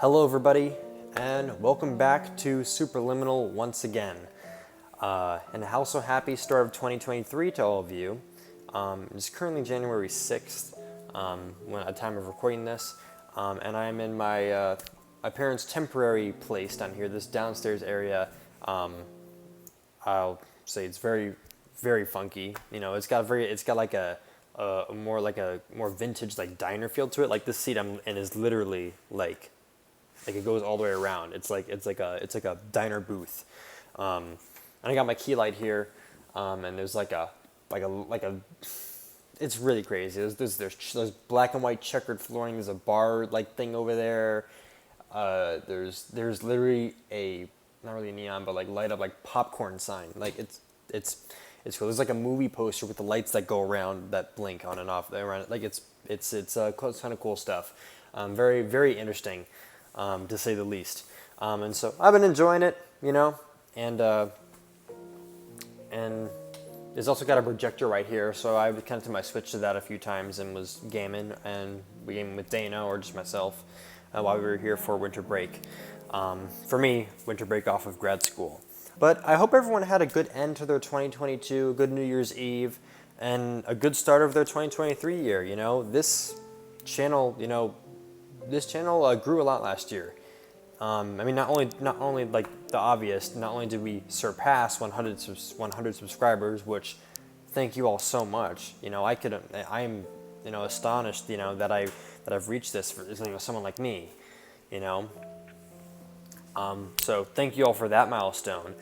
Hello everybody, and welcome back to Superliminal once again. And also happy start of 2023 to all of you. It's currently January 6th, when at time of recording this, and I am in my parents' temporary place down here, this downstairs area. I'll say it's very, very funky. You know, it's got like a more vintage like diner feel to it. Like this seat I'm in is literally like it goes all the way around. It's like a diner booth. And I got my key light here, and there's like a it's really crazy. There's black and white checkered flooring. There's a bar like thing over there. There's literally a, not really neon, but like light up like popcorn sign. Like it's cool. There's like a movie poster with the lights that go around that blink on and off around it. Like it's kind of cool stuff. Very, very interesting, to say the least. And so I've been enjoying it, you know, and it's also got a projector right here, so I connected my Switch to that a few times and was gaming, and we gaming with Dana or just myself while we were here for winter break. For me, winter break off of grad school. But I hope everyone had a good end to their 2022, a good New Year's Eve, and a good start of their 2023 year. You know, this channel grew a lot last year. I mean, not only like the obvious. Not only did we surpass 100 subscribers, which thank you all so much. You know, I'm astonished. You know that I've reached this for someone like me. You know. So thank you all for that milestone.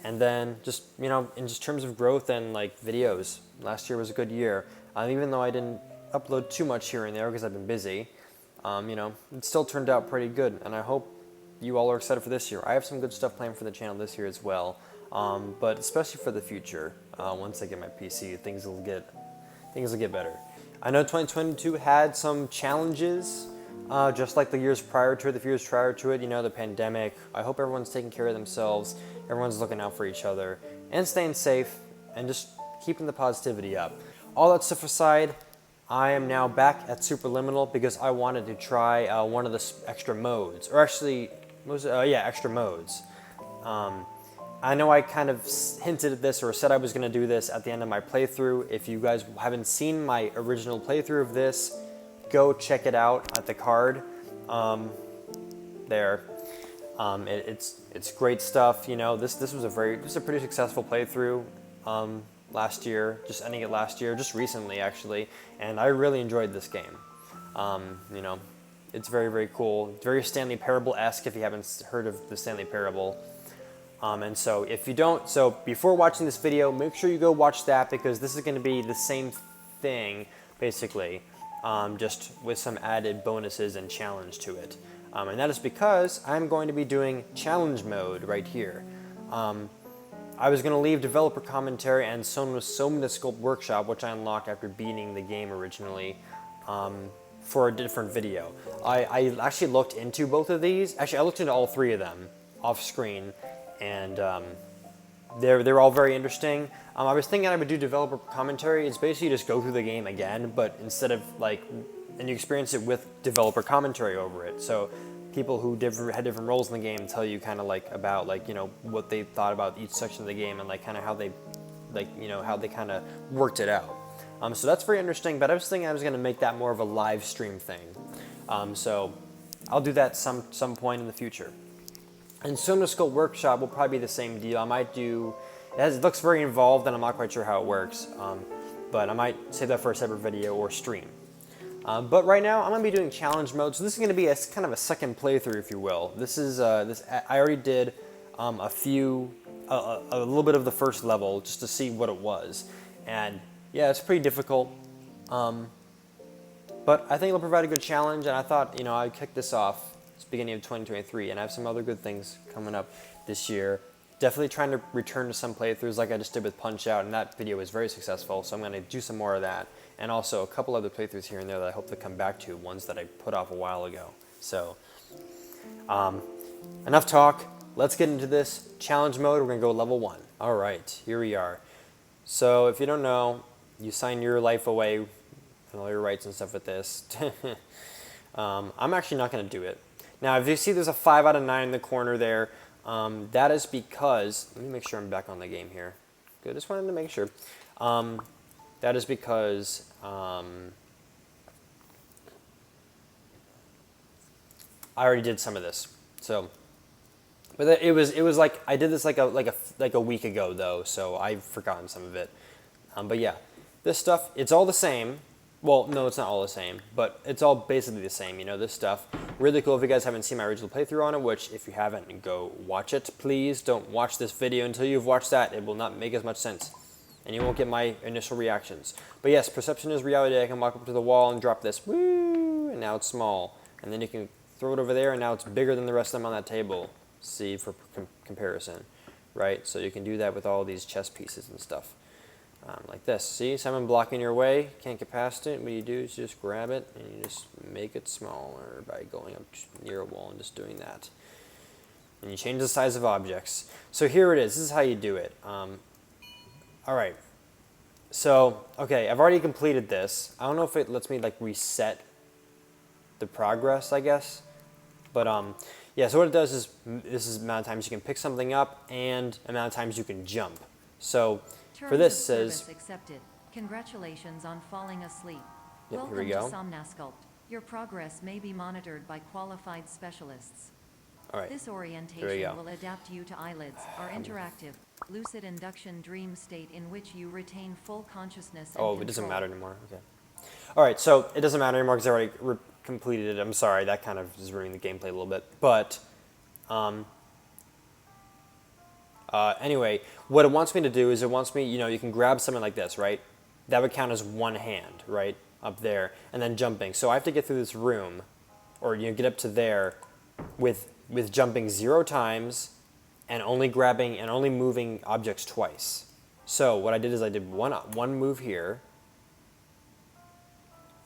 And then just, you know, in just terms of growth and like videos, last year was a good year. Even though I didn't upload too much here and there because I've been busy, you know, it still turned out pretty good. And I hope you all are excited for this year. I have some good stuff planned for the channel this year as well. But especially for the future, once I get my PC, things will get better. I know 2022 had some challenges. Just like the years prior to it, you know, the pandemic. I hope everyone's taking care of themselves, everyone's looking out for each other, and staying safe, and just keeping the positivity up. All that stuff aside, I am now back at Superliminal because I wanted to try one of the extra modes, or actually, extra modes. I know I kind of hinted at this or said I was going to do this at the end of my playthrough. If you guys haven't seen my original playthrough of this, go check it out at the card there. It's great stuff. You know, this was a pretty successful playthrough last year, just ending it last year, just recently actually, and I really enjoyed this game. You know, it's very, very cool, very Stanley Parable-esque if you haven't heard of the Stanley Parable. And so if you don't, so before watching this video, make sure you go watch that because this is going to be the same thing basically. Just with some added bonuses and challenge to it. And that is because I'm going to be doing challenge mode right here. I was going to leave developer commentary and Sona's Sculpt workshop, which I unlocked after beating the game originally, for a different video. I actually looked into both of these. Actually, I looked into all three of them off screen, and they're all very interesting. I was thinking I would do developer commentary. It's basically just go through the game again, but instead of like, and you experience it with developer commentary over it. So people who had different roles in the game tell you kind of like about like, you know, what they thought about each section of the game and like kind of how they, like, you know, how they kind of worked it out. So that's very interesting, but I was thinking I was going to make that more of a live stream thing. So I'll do that some point in the future. And Sona's Sculpt workshop will probably be the same deal. I might do, it looks very involved and I'm not quite sure how it works, but I might save that for a separate video or stream. But right now I'm going to be doing challenge mode, so this is going to be kind of a second playthrough, if you will. This is, I already did a little bit of the first level just to see what it was. And yeah, it's pretty difficult, but I think it'll provide a good challenge, and I thought, you know, I'd kick this off. It's the beginning of 2023, and I have some other good things coming up this year. Definitely trying to return to some playthroughs like I just did with Punch-Out, and that video was very successful, so I'm going to do some more of that. And also a couple other playthroughs here and there that I hope to come back to, ones that I put off a while ago. So, enough talk. Let's get into this. Challenge mode, we're going to go level 1. All right, here we are. So if you don't know, you sign your life away and all your rights and stuff with this. I'm actually not going to do it. Now, if you see there's a 5 out of 9 in the corner there, that is because, let me make sure I'm back on the game here. Good, just wanted to make sure. That is because I already did some of this. So, but it was like I did this like a week ago though, so I've forgotten some of it. But yeah, this stuff, it's all the same. Well, no, it's not all the same, but it's all basically the same, you know, this stuff. Really cool if you guys haven't seen my original playthrough on it, which if you haven't, go watch it, please. Don't watch this video until you've watched that. It will not make as much sense, and you won't get my initial reactions. But yes, perception is reality. I can walk up to the wall and drop this, woo, and now it's small. And then you can throw it over there, and now it's bigger than the rest of them on that table. See, for comparison, right? So you can do that with all these chess pieces and stuff. Like this. See, someone blocking your way, can't get past it. What you do is just grab it and you just make it smaller by going up near a wall and just doing that. And you change the size of objects. So here it is. This is how you do it. All right. So, okay, I've already completed this. I don't know if it lets me like reset the progress, I guess. But yeah, so what it does is this is the amount of times you can pick something up and amount of times you can jump. So for this it says, accepted. Congratulations on falling asleep. Yep, Welcome here we go. to Somnasculpt. Your progress may be monitored by qualified specialists. All right, This here we orientation go. will adapt you to eyelids, our interactive, lucid induction dream state in which you retain full consciousness and Oh, control. it doesn't matter anymore. Okay. All right, so it doesn't matter anymore because I already completed it. I'm sorry, that kind of is ruining the gameplay a little bit. But anyway, what it wants me to do is it wants me, you know, you can grab something like this, right? That would count as one hand, right? Up there, and then jumping. So I have to get through this room, or you know, get up to there with jumping 0 times and only grabbing and only moving objects twice. So what I did is I did one move here.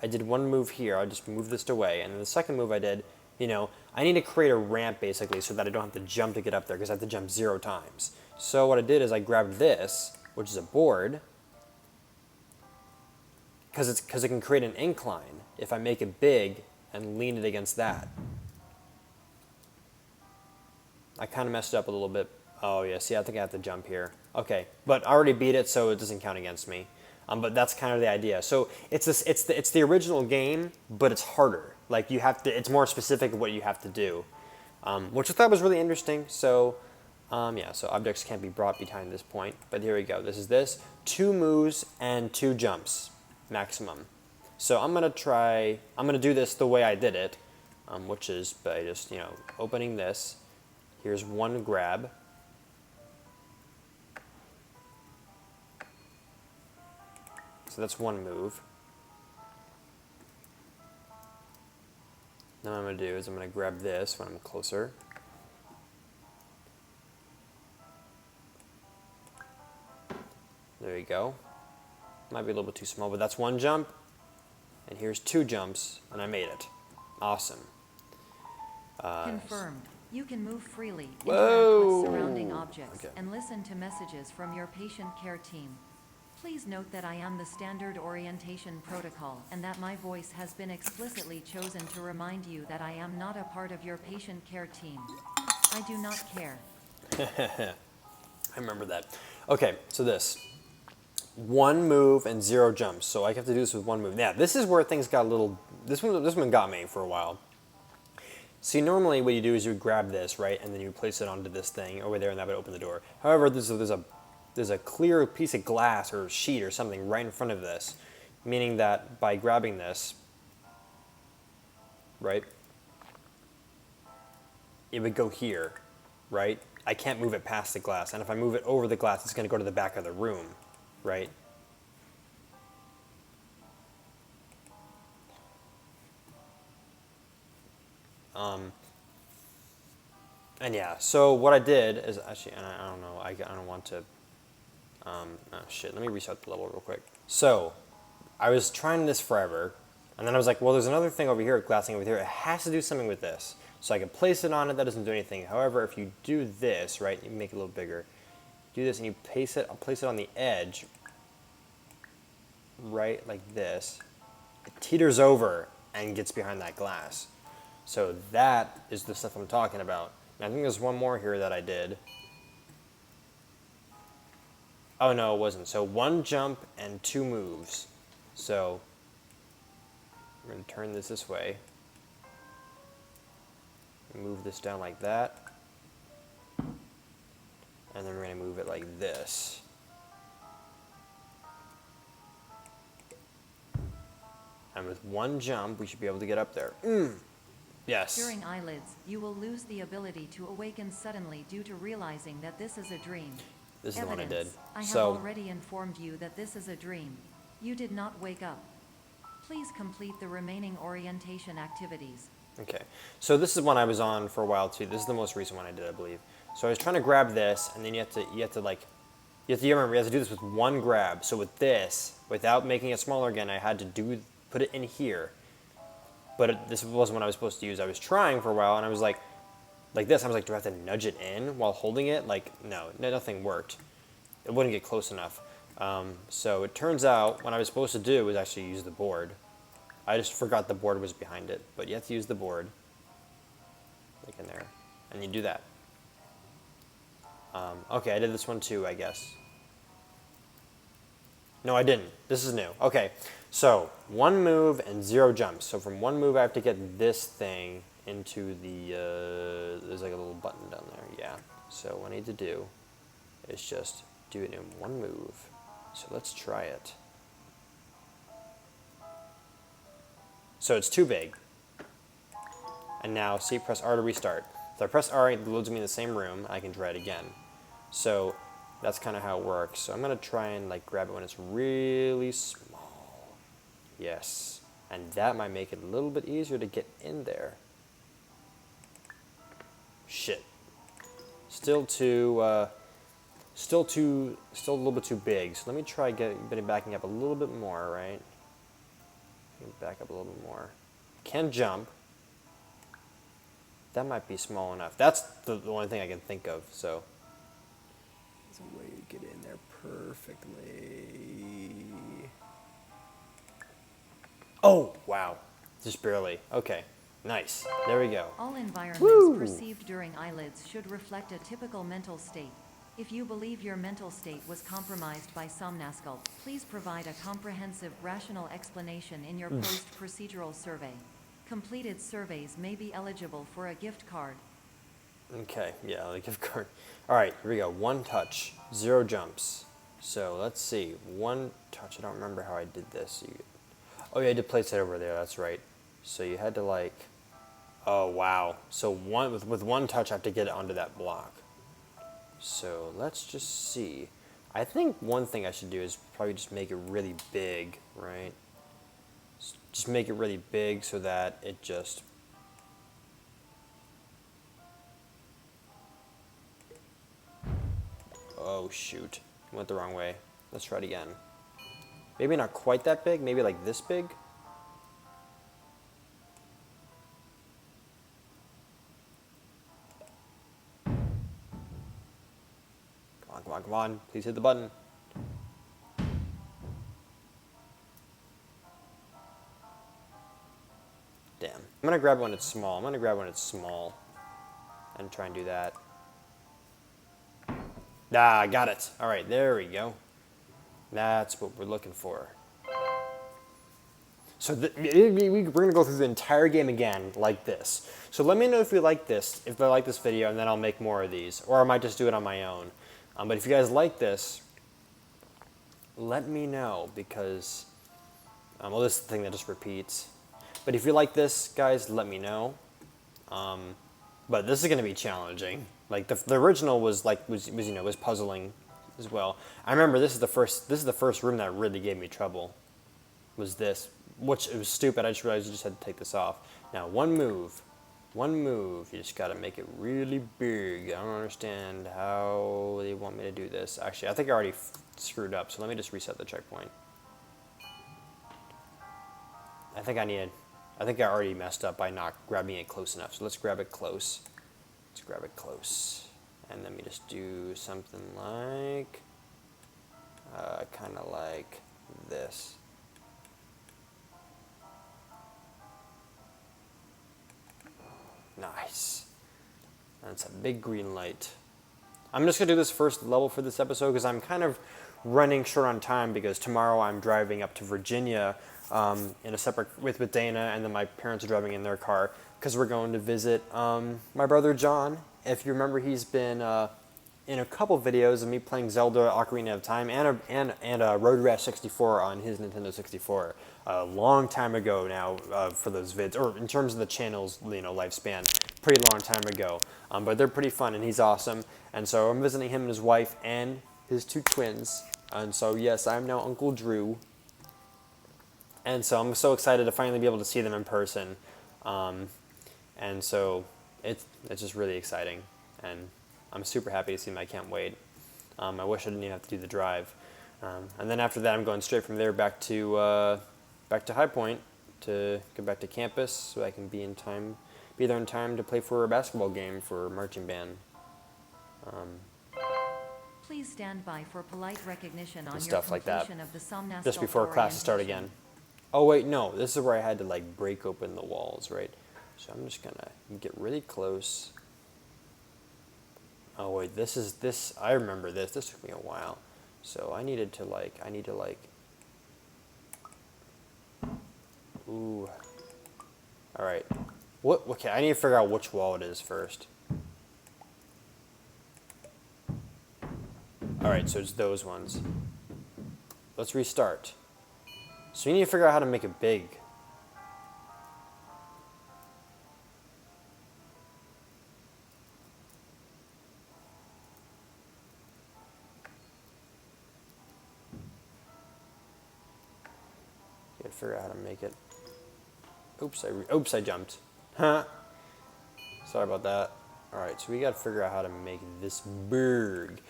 I did one move here. I just moved this away, and then the second move I did, you know, I need to create a ramp basically so that I don't have to jump to get up there because I have to jump 0 times. So what I did is I grabbed this, which is a board, because it can create an incline if I make it big and lean it against that. I kind of messed it up a little bit. Oh yeah, see, I think I have to jump here. Okay, but I already beat it, so it doesn't count against me. But that's kind of the idea. So it's the original game, but it's harder. Like you have to, it's more specific of what you have to do, which I thought was really interesting. So yeah, so objects can't be brought behind this point. But here we go. This is this 2 moves and 2 jumps maximum. So I'm gonna do this the way I did it, which is by just, you know, opening this. Here's one grab. So that's one move. Now what I'm going to do is I'm going to grab this when I'm closer. There you go. Might be a little bit too small, but that's one jump. And here's 2 jumps, and I made it. Awesome. Confirmed. You can move freely, interact Whoa. with surrounding objects, Okay. and listen to messages from your patient care team. Please note that I am the standard orientation protocol and that my voice has been explicitly chosen to remind you that I am not a part of your patient care team. I do not care. I remember that. Okay, so this. 1 move and 0 jumps. So I have to do this with 1 move. Yeah, this is where things got a little... This one got me for a while. See, normally what you do is you grab this, right, and then you place it onto this thing over there, and that would open the door. However, there's a clear piece of glass or sheet or something right in front of this, meaning that by grabbing this, right, it would go here, right? I can't move it past the glass, and if I move it over the glass, it's going to go to the back of the room, right? And yeah, so what I did is actually, and I don't know, I don't want to, oh shit, let me restart the level real quick. So, I was trying this forever, and then I was like, well, there's another thing over here, glass thing over here, it has to do something with this. So I can place it on it, that doesn't do anything. However, if you do this, right, you make it a little bigger, do this and you place it on the edge, right, like this, it teeters over and gets behind that glass. So that is the stuff I'm talking about. And I think there's one more here that I did. Oh no, it wasn't. So 1 jump and 2 moves. So we're going to turn this way. Move this down like that. And then we're going to move it like this. And with 1 jump, we should be able to get up there. Yes. During eyelids, you will lose the ability to awaken suddenly due to realizing that this is a dream. This is the one I did. I have So already informed you that this is a dream. You did not wake up. Please complete the remaining orientation activities. okay. So this is one I was on for a while too. This is the most recent one I did, I believe. So I was trying to grab this, and then you have to remember, you have to do this with 1 grab. So with this, without making it smaller again, I had to put it in here. But this wasn't what I was supposed to use. I was trying for a while, and I was like this. I was like, do I have to nudge it in while holding it? Like, no, nothing worked. It wouldn't get close enough. So it turns out what I was supposed to do was actually use the board. I just forgot the board was behind it. But you have to use the board, like in there, and you do that. Okay, I did this one too, I guess. No, I didn't. This is new. Okay, so 1 move and 0 jumps. So from 1 move, I have to get this thing into the, there's like a little button down there. Yeah. So what I need to do is just do it in 1 move. So let's try it. So it's too big. And now, see, press R to restart. So I press R, it loads me in the same room. I can try it again. So that's kind of how it works. So I'm going to try and like grab it when it's really small. Yes. And that might make it a little bit easier to get in there. Shit. Still a little bit too big. So let me try backing up a little bit more, right? Back up a little bit more. Can jump. That might be small enough. That's the only thing I can think of, so. There's a way to get in there perfectly. Oh, wow. Just barely. Okay. Nice. There we go. All environments Woo! perceived during eyelids should reflect a typical mental state. If you believe your mental state was compromised by somnasculp, please provide a comprehensive, rational explanation in your post-procedural survey. Completed surveys may be eligible for a gift card. Okay, yeah, the gift card. All right, here we go. 1 touch, 0 jumps. So let's see. 1 touch. I don't remember how I did this. Oh yeah, I did place it over there. That's right. So you had to like. Oh wow. So with 1 touch, I have to get it onto that block. So let's just see. I think one thing I should do is probably just make it really big, right? Just make it really big so that it just. Oh shoot, went the wrong way. Let's try it again. Maybe not quite that big, maybe like this big. Come on, come on, come on. Please hit the button. Damn. I'm gonna grab when it's small. And try and do that. Ah, I got it. All right, there we go. That's what we're looking for. So we're going to go through the entire game again like this. So let me know if you like this, if I like this video, and then I'll make more of these. Or I might just do it on my own. But if you guys like this, let me know because, well, this is the thing that just repeats. But if you like this, guys, let me know. But this is going to be challenging. Like the original was puzzling as well. I remember this is the first room that really gave me trouble. Was this, which it was stupid. I just realized you just had to take this off. Now 1 move. You just got to make it really big. I don't understand how they want me to do this. Actually, I think I already screwed up. So let me just reset the checkpoint. I think I already messed up by not grabbing it close enough. So let's grab it close. And let me just do something like, kind of like this. it's a big green light. I'm just going to do this first level for this episode because I'm kind of running short on time because tomorrow I'm driving up to Virginia in a separate with Dana, and then my parents are driving in their car because we're going to visit my brother John. If you remember, he's been in a couple videos of me playing Zelda Ocarina of Time and Road Rash 64 on his Nintendo 64 a long time ago now for those vids, or in terms of the channel's lifespan, pretty long time ago. But they're pretty fun, and he's awesome. And so I'm visiting him and his wife and his 2 twins. And so yes, I'm now Uncle Drew. And so I'm so excited to finally be able to see them in person. And so it's just really exciting, and I'm super happy to see them. I can't wait. I wish I didn't even have to do the drive. And then after that, I'm going straight from there back to High Point to go back to campus so I can be there in time to play for a basketball game for marching band. Please stand by for polite recognition on your Stuff like that. completion of the Somnastal Just before classes start again. Oh wait, no, this is where I had to like break open the walls, right? So I'm just gonna get really close. Oh wait, I remember this. This took me a while. So I need to like, ooh. All right. Okay, I need to figure out which wall it is first. All right, so it's those ones. Let's restart. So you need to figure out how to make it big. You gotta figure out how to make it. Oops, I jumped. Huh. Sorry about that. All right, so we gotta figure out how to make this big.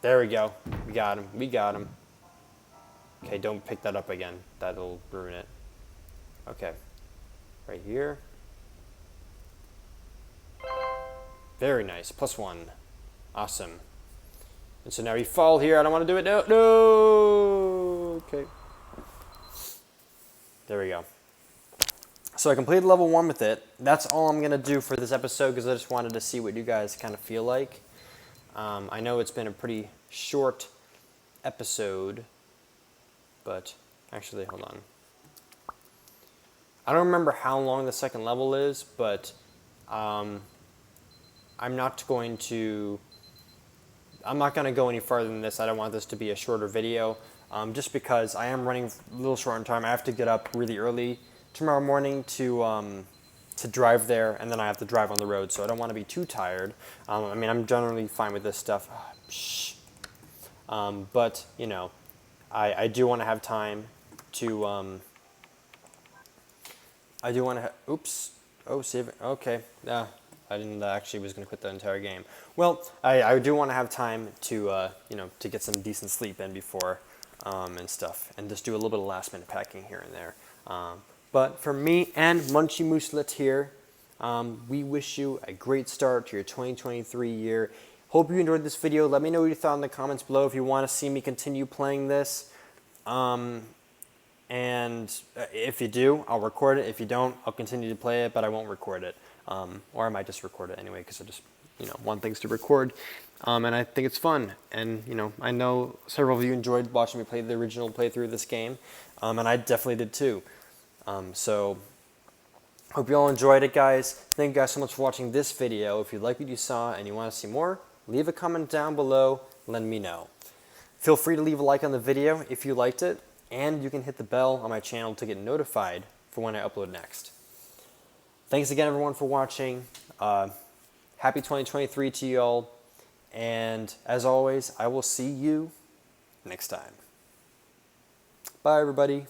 There we go. We got him. Okay, don't pick that up again. That'll ruin it. Okay. Right here. Very nice. +1. Awesome. And so now we fall here. I don't want to do it. No. Okay. There we go. So I completed level 1 with it. That's all I'm going to do for this episode because I just wanted to see what you guys kind of feel like. I know it's been a pretty short episode, but actually, hold on. I don't remember how long the second level is, but I'm not going to go any farther than this. I don't want this to be a shorter video, just because I am running a little short on time. I have to get up really early tomorrow morning to drive there, and then I have to drive on the road, so I don't want to be too tired. I mean, I'm generally fine with this stuff. But, you know, I do want to have time to, I do want to, oops, oh, save it, okay, I didn't actually was going to quit the entire game. Well, I do want to have time to, you know, to get some decent sleep in before, and stuff, and just do a little bit of last minute packing here and there. But for me and Munchie Mooselet here, we wish you a great start to your 2023 year. Hope you enjoyed this video. Let me know what you thought in the comments below if you want to see me continue playing this. And if you do, I'll record it. If you don't, I'll continue to play it, but I won't record it. Or I might just record it anyway because I just, you know, want things to record. And I think it's fun. And, you know, I know several of you enjoyed watching me play the original playthrough of this game. And I definitely did too. So, hope you all enjoyed it, guys. Thank you guys so much for watching this video. If you like what you saw and you want to see more, leave a comment down below, let me know. Feel free to leave a like on the video if you liked it, and you can hit the bell on my channel to get notified for when I upload next. Thanks again, everyone, for watching. Happy 2023 to you all, and as always, I will see you next time. Bye, everybody.